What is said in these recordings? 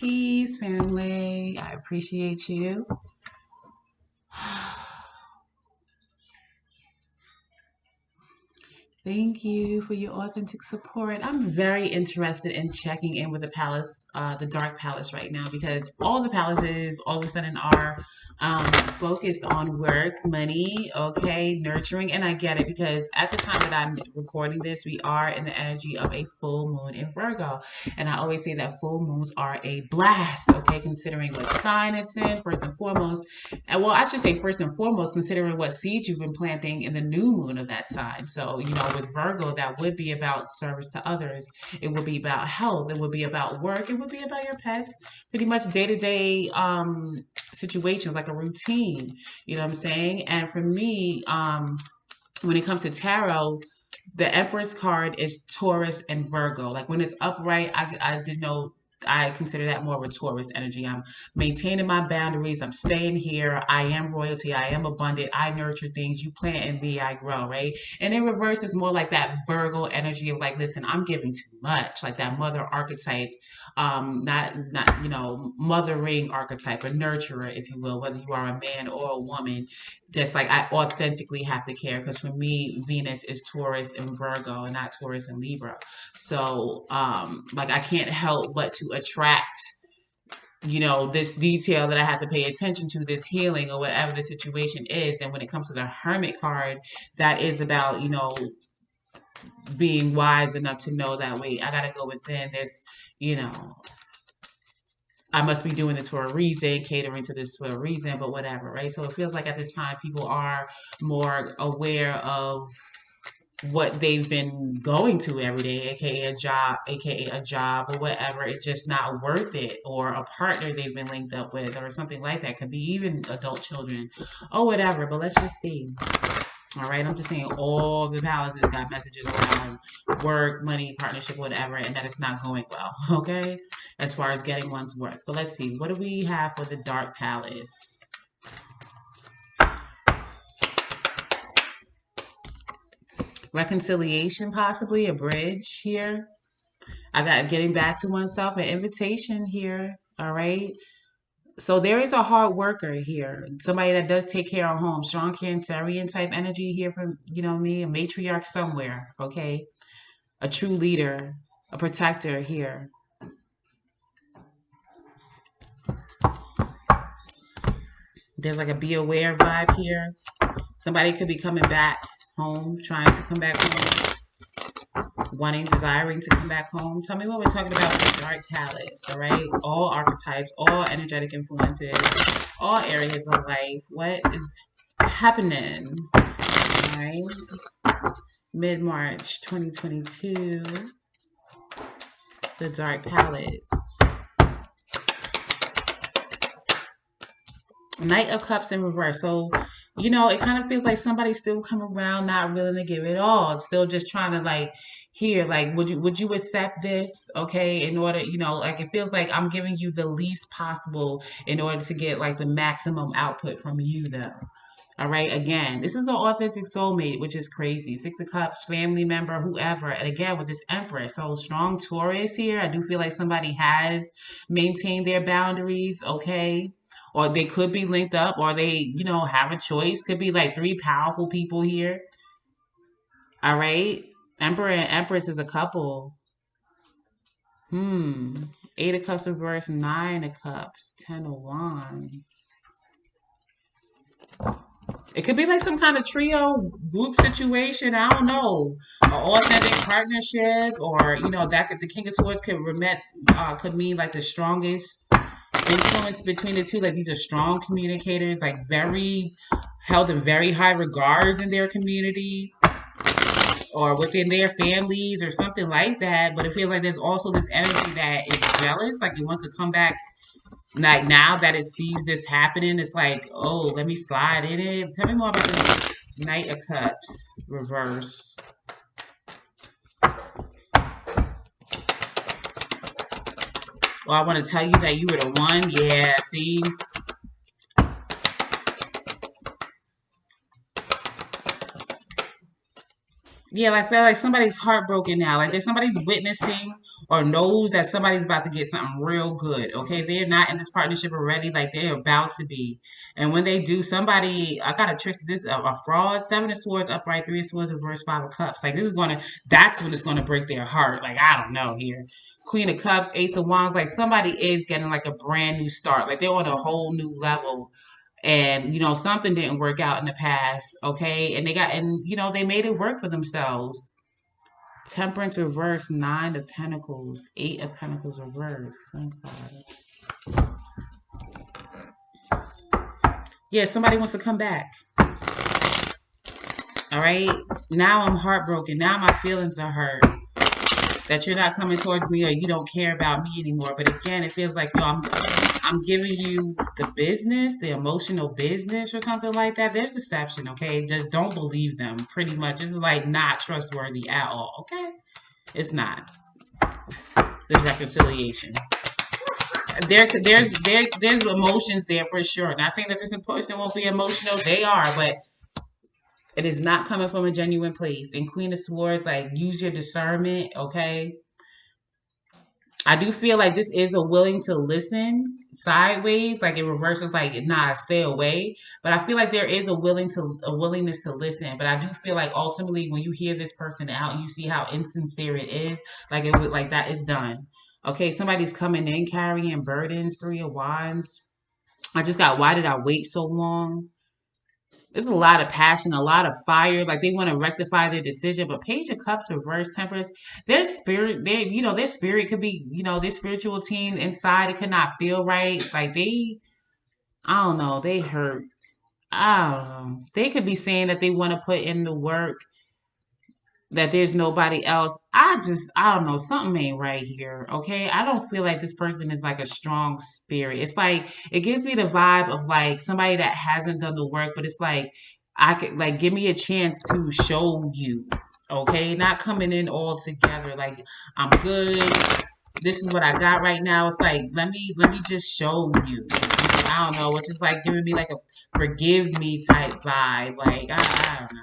Peace, family. I appreciate you. Thank you for your authentic support. I'm very interested in checking in with the palace, the dark palace right now, because all the palaces all of a sudden are focused on work, money, okay, nurturing. And I get it because at the time that I'm recording this, we are in the energy of a full moon in Virgo. And I always say that full moons are a blast, okay, considering what sign it's in, first and foremost. And well, I should say first and foremost, considering what seeds you've been planting in the new moon of that sign. So, with Virgo, that would be about service to others. It would be about health. It would be about work. It would be about your pets. Pretty much day to day situations, like a routine. You know what I'm saying? And for me, when it comes to tarot, the Empress card is Taurus and Virgo. Like when it's upright, I did know I consider that more of a Taurus energy. I'm maintaining my boundaries. I'm staying here. I am royalty. I am abundant. I nurture things. You plant and me, I grow, right? And in reverse, it's more like that Virgo energy of like, listen, I'm giving too much, like that mother archetype, not mothering archetype, a nurturer, if you will, whether you are a man or a woman. Just like I authentically have to care, because for me, Venus is Taurus and Virgo, and not Taurus and Libra. So, like I can't help but to attract, this detail that I have to pay attention to, this healing or whatever the situation is. And when it comes to the Hermit card, that is about, being wise enough to know that, wait, I gotta go within this, you know, I must be doing this for a reason, catering to this for a reason, but whatever, right? So it feels like at this time people are more aware of what they've been going to every day, aka a job or whatever. It's just not worth it, or a partner they've been linked up with, or something like that. Could be even adult children or whatever. But let's just see. All right, I'm just saying all the palaces got messages around work, money, partnership, whatever, and that it's not going well, okay? As far as getting one's work. But let's see, what do we have for the Dark Palace? Reconciliation, possibly, a bridge here. I got getting back to oneself, an invitation here, all right? So there is a hard worker here, somebody that does take care of home, strong Cancerian type energy here from, me, a matriarch somewhere, okay? A true leader, a protector here. There's like a be aware vibe here. Somebody could be coming back home, trying to come back home, desiring to come back home. Tell me what we're talking about with the Dark Palace, all right? All archetypes, all energetic influences, all areas of life. What is happening? All right. Mid-March 2022. The Dark Palace. Knight of Cups in reverse. So, it kind of feels like somebody's still coming around, not willing to give it all. It's still just trying to here, would you accept this? Okay, in order, like it feels like I'm giving you the least possible in order to get like the maximum output from you though. All right, again, this is an authentic soulmate, which is crazy. Six of Cups, family member, whoever. And again, with this Empress, so strong Taurus here. I do feel like somebody has maintained their boundaries, okay? Or they could be linked up, or they, have a choice. Could be like three powerful people here. All right. Emperor and Empress is a couple. Eight of Cups reverse, Nine of Cups, Ten of Wands. It could be like some kind of trio group situation. I don't know, an authentic partnership, or that the King of Swords could mean like the strongest influence between the two. Like these are strong communicators, like very held in very high regards in their community or within their families or something like that. But it feels like there's also this energy that is jealous, like it wants to come back. Like now that it sees this happening, it's like, oh, let me slide in it. Tell me more about the Knight of Cups reverse. Well, I want to tell you that you were the one. Yeah, see? Yeah, I feel like somebody's heartbroken now. Like there's somebody's witnessing or knows that somebody's about to get something real good. Okay, they're not in this partnership already, like they're about to be. And when they do, somebody, I got a trick. This a fraud. Seven of Swords upright, Three of Swords reverse, Five of Cups. Like this is gonna. That's when it's gonna break their heart. Like I don't know here. Queen of Cups, Ace of Wands. Like somebody is getting like a brand new start. Like they're on a whole new level. And something didn't work out in the past. Okay, and they made it work for themselves. Temperance reverse, Nine of Pentacles, Eight of Pentacles reverse. Thank God. Yeah, somebody wants to come back. All right. Now I'm heartbroken. Now my feelings are hurt that you're not coming towards me or you don't care about me anymore. But again, it feels like I'm giving you the business, the emotional business or something like that. There's deception, okay? Just don't believe them. Pretty much, this is like not trustworthy at all. Okay, it's not. This reconciliation. There's emotions there for sure. Not saying that this person won't be emotional. They are, but it is not coming from a genuine place. And Queen of Swords, like use your discernment, okay? I do feel like this is a willing to listen sideways, like it reverses, like nah, stay away. But I feel like there is a willingness to listen. But I do feel like ultimately, when you hear this person out, you see how insincere it is. Like it would, like that is done. Okay, somebody's coming in carrying burdens. Three of Wands. I just got. Why did I wait so long? There's a lot of passion, a lot of fire. Like they want to rectify their decision, but Page of Cups, reverse Temperance, their spirit could be, their spiritual team inside. It could not feel right. Like I don't know, they hurt. I don't know. They could be saying that they want to put in the work, that there's nobody else. I don't know, something ain't right here. Okay. I don't feel like this person is like a strong spirit. It's like, it gives me the vibe of like somebody that hasn't done the work, but it's like, I could like give me a chance to show you. Okay. Not coming in all together. Like, I'm good. This is what I got right now. It's like, let me just show you. I don't know. It's just like giving me like a forgive me type vibe. Like, I don't know.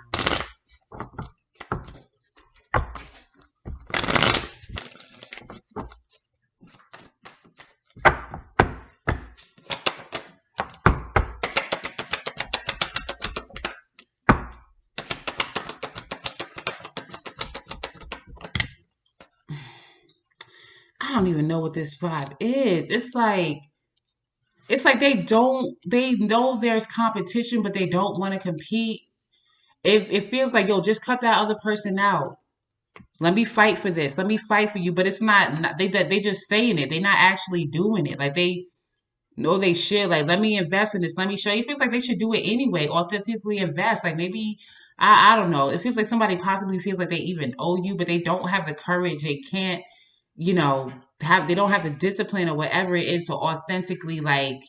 I don't even know what this vibe is. It's like they know there's competition, but they don't want to compete. It feels like, yo, just cut that other person out. Let me fight for this. Let me fight for you. But it's not they just saying it. They're not actually doing it. Like they know they should. Like, let me invest in this. Let me show you. It feels like they should do it anyway. Authentically invest. Like maybe I don't know. It feels like somebody possibly feels like they even owe you, but they don't have the courage. They can't, you know, they don't have the discipline or whatever it is to authentically like.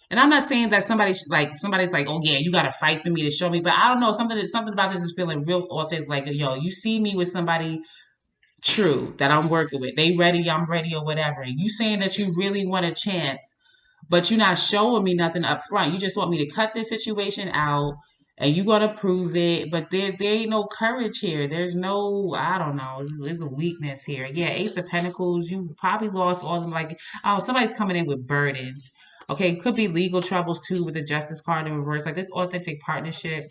And I'm not saying that somebody's like, oh yeah, you gotta fight for me to show me, but I don't know, something about this is feeling real authentic. Like, yo, you see me with somebody true that I'm working with, they ready, I'm ready, or whatever. And you saying that you really want a chance, but you're not showing me nothing up front. You just want me to cut this situation out and you gonna prove it. But there ain't no courage here. There's no, I don't know. There's a weakness here. Yeah, Ace of Pentacles, you probably lost all of them. Like, oh, somebody's coming in with burdens. Okay, could be legal troubles too with the Justice card in reverse. Like this authentic partnership,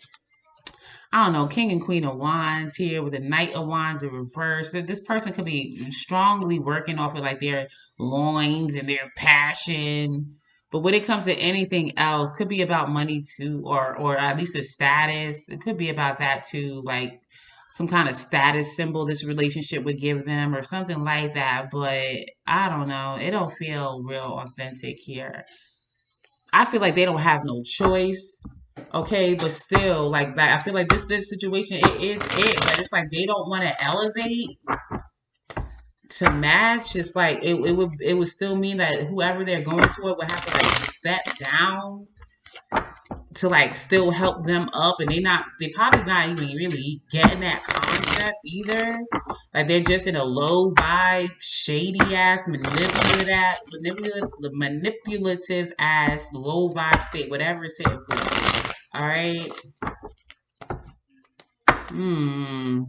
I don't know, King and Queen of Wands here with the Knight of Wands in reverse. This person could be strongly working off of like their loins and their passion. But when it comes to anything else, could be about money too, or at least the status. It could be about that too, like some kind of status symbol this relationship would give them or something like that. But I don't know. It don't feel real authentic here. I feel like they don't have no choice. Okay, but still, like that, I feel like this situation it is it, but it's like they don't want to elevate to match. It's like it would still mean that whoever they're going to it would have to like step down to like still help them up, and they probably not even really getting that concept either. Like they're just in a low vibe, shady ass, manipulative ass, low vibe state, whatever it's hitting for. All right. Hmm.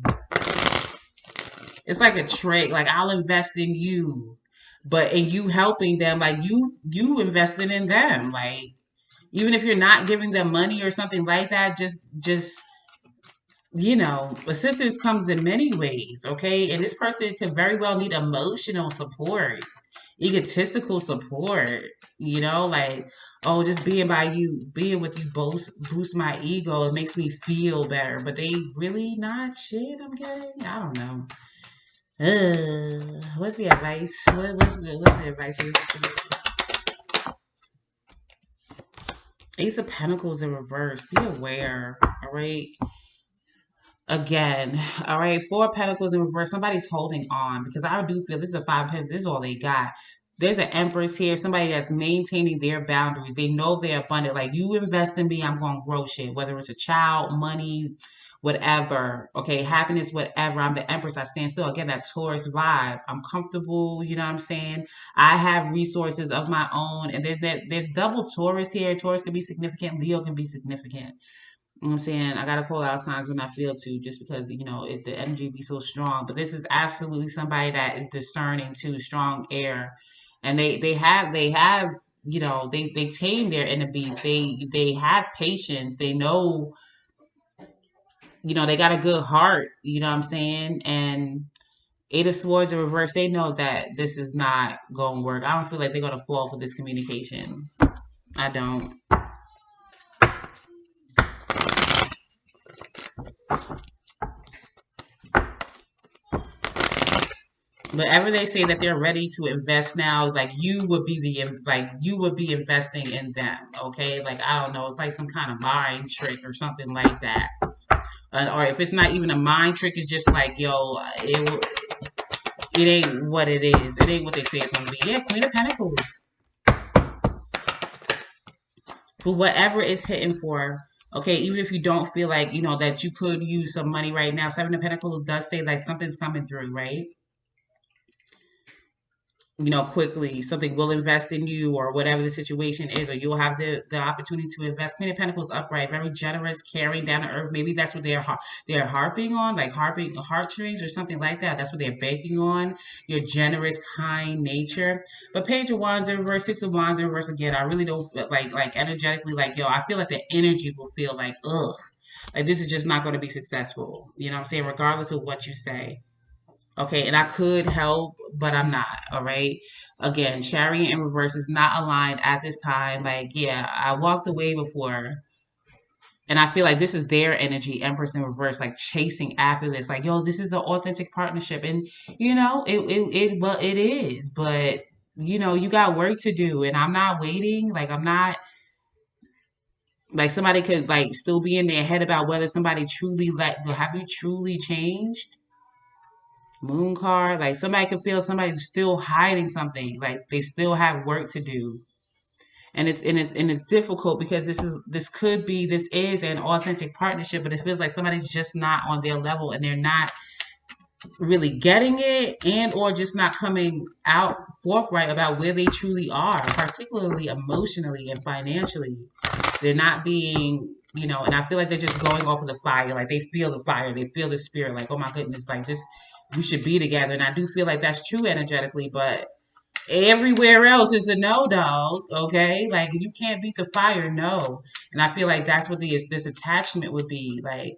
It's like a trick. Like I'll invest in you, but in you helping them, like you invested in them. Like even if you're not giving them money or something like that, just assistance comes in many ways, okay? And this person could very well need emotional support, egotistical support, like, oh, just being with you boost my ego. It makes me feel better. But they really not shit, I'm getting? I don't know. What's the advice? What's the advice for this situation? Ace of Pentacles in reverse. Be aware, all right? Again, all right, Four of Pentacles in reverse. Somebody's holding on because I do feel this is a Five of Pentacles. This is all they got. There's an Empress here, somebody that's maintaining their boundaries. They know they're abundant. Like, you invest in me, I'm going to grow shit, whether it's a child, money, whatever. Okay, happiness, whatever. I'm the Empress. I stand still. Again, that Taurus vibe. I'm comfortable. You know what I'm saying? I have resources of my own. And then there's double Taurus here. Taurus can be significant. Leo can be significant. You know what I'm saying? I gotta call out signs when I feel to, just because if the energy be so strong. But this is absolutely somebody that is discerning too, strong air, and they have they tame their inner beast. They have patience. They know they got a good heart. You know what I'm saying? And Eight of Swords in reverse. They know that this is not gonna work. I don't feel like they're gonna fall for this communication. I don't. Whatever they say that they're ready to invest now, like you would be investing in them, okay? Like I don't know, it's like some kind of mind trick or something like that. Or if it's not even a mind trick, it's just like, yo, it ain't what it is. It ain't what they say it's gonna be. Yeah, Queen of Pentacles. For whatever it's hitting for. Okay, even if you don't feel like, that you could use some money right now, Seven of Pentacles does say like something's coming through, right? Quickly, something will invest in you or whatever the situation is, or you'll have the opportunity to invest. Queen of Pentacles upright, very generous, caring, down to earth. Maybe that's what they're harping on, like harping heartstrings or something like that. That's what they're banking on, your generous, kind nature. But Page of Wands in reverse, Six of Wands in reverse again. I really don't feel like energetically, like, yo, I feel like the energy will feel like, ugh, like this is just not going to be successful. You know what I'm saying? Regardless of what you say. Okay, and I could help, but I'm not. All right. Again, Chariot in reverse is not aligned at this time. Like, yeah, I walked away before, and I feel like this is their energy, Empress in reverse, like chasing after this. Like, yo, this is an authentic partnership, and well, it is, but you got work to do, and I'm not waiting. Like, I'm not like somebody could like still be in their head about whether somebody truly have you truly changed. Moon card, like somebody could feel somebody's still hiding something, like they still have work to do. And it's difficult because this is an authentic partnership, but it feels like somebody's just not on their level and they're not really getting it, and or just not coming out forthright about where they truly are, particularly emotionally and financially. They're not being, and I feel like they're just going off of the fire. Like they feel the fire, they feel the spirit, like, oh my goodness, like this, we should be together. And I do feel like that's true energetically, but everywhere else is a no, dog. Okay, like you can't beat the fire, no. And I feel like that's what this attachment would be like,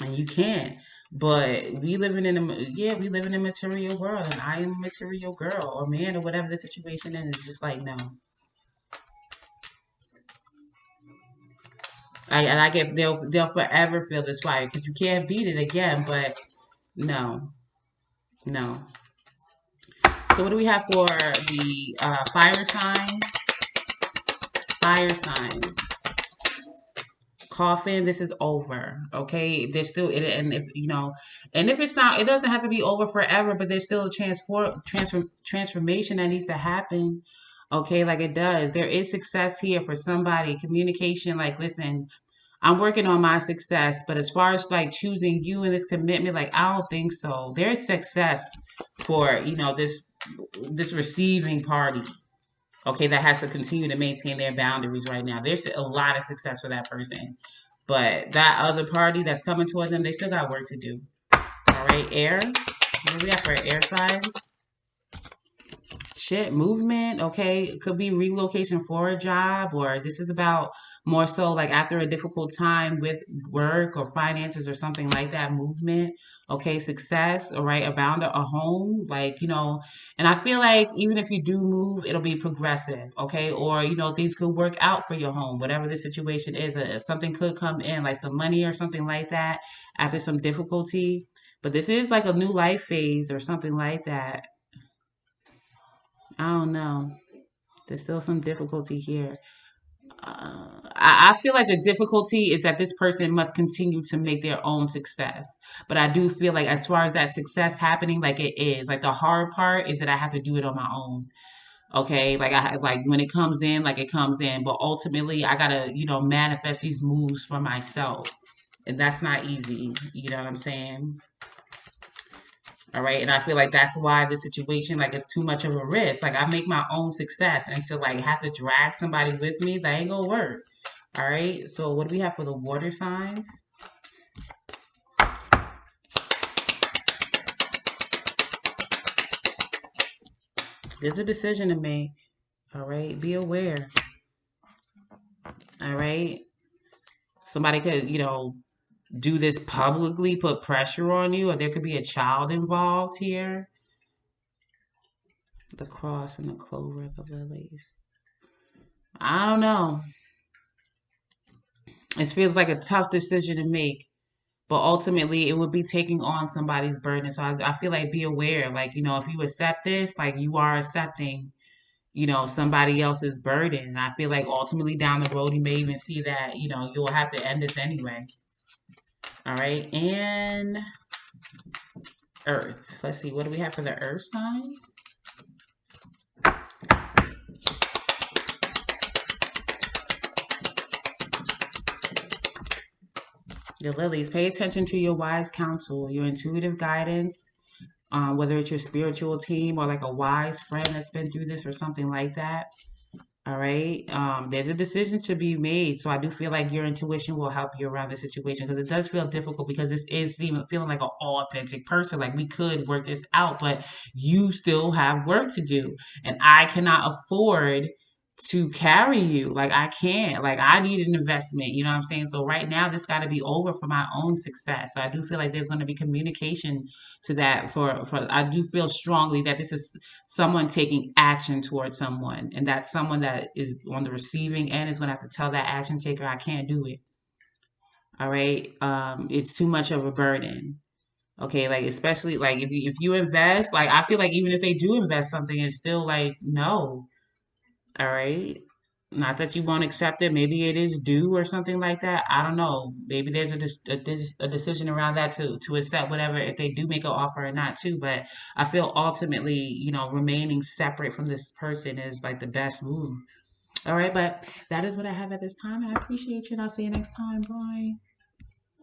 and you can't. But we live in a material world, and I am a material girl or man or whatever the situation is. It's just like no. And I get they'll forever feel this fire because you can't beat it again. But no, no. So what do we have for the fire signs? Fire signs. Coffin, this is over. Okay, there's still and if and if it's not, it doesn't have to be over forever, but there's still a transformation that needs to happen. Okay, like it does. There is success here for somebody. Communication, like, listen, I'm working on my success, but as far as like choosing you in this commitment, like I don't think so. There's success for this receiving party. Okay, that has to continue to maintain their boundaries right now. There's a lot of success for that person, but that other party that's coming toward them, they still got work to do. All right, air. What do we have for air sign? Shit, movement, okay. It could be relocation for a job, or this is about more so like after a difficult time with work or finances or something like that. Movement, okay. Success, all right. Abound a home, like, and I feel like even if you do move, it'll be progressive, okay. Or, things could work out for your home, whatever the situation is. Something could come in, like some money or something like that after some difficulty. But this is like a new life phase or something like that. I don't know. There's still some difficulty here. I feel like the difficulty is that this person must continue to make their own success. But I do feel like as far as that success happening, like it is. Like the hard part is that I have to do it on my own. Okay. Like when it comes in, like it comes in. But ultimately I gotta, manifest these moves for myself. And that's not easy. You know what I'm saying? All right. And I feel like that's why the situation, like, it's too much of a risk. Like, I make my own success and to, like, have to drag somebody with me, that ain't gonna work. All right. So, what do we have for the water signs? There's a decision to make. All right. Be aware. All right. Somebody could, do this publicly, put pressure on you, or there could be a child involved here. The cross and the clover of the lilies. I don't know. It feels like a tough decision to make, but ultimately it would be taking on somebody's burden. So I feel like be aware, like, if you accept this, like you are accepting, somebody else's burden. And I feel like ultimately down the road, you may even see that, you'll have to end this anyway. All right. And earth. Let's see. What do we have for the earth signs? The lilies. Pay attention to your wise counsel, your intuitive guidance, whether it's your spiritual team or like a wise friend that's been through this or something like that. All right. There's a decision to be made. So I do feel like your intuition will help you around the situation because it does feel difficult because this is even feeling like an authentic person. Like we could work this out, but you still have work to do. And I cannot afford to carry you. Like I can't. Like I need an investment. You know what I'm saying? So right now this got to be over for my own success. So I do feel like there's going to be communication to that for I do feel strongly that this is someone taking action towards someone, and that someone that is on the receiving end is going to have to tell that action taker, I can't do it. All right. It's too much of a burden. Okay, like especially like if you invest, like I feel like even if they do invest something, it's still like no. All right. Not that you won't accept it. Maybe it is due or something like that. I don't know. Maybe there's a decision around that to accept whatever if they do make an offer or not too. But I feel ultimately, remaining separate from this person is like the best move. All right, but that is what I have at this time. I appreciate you, and I'll see you next time. Bye.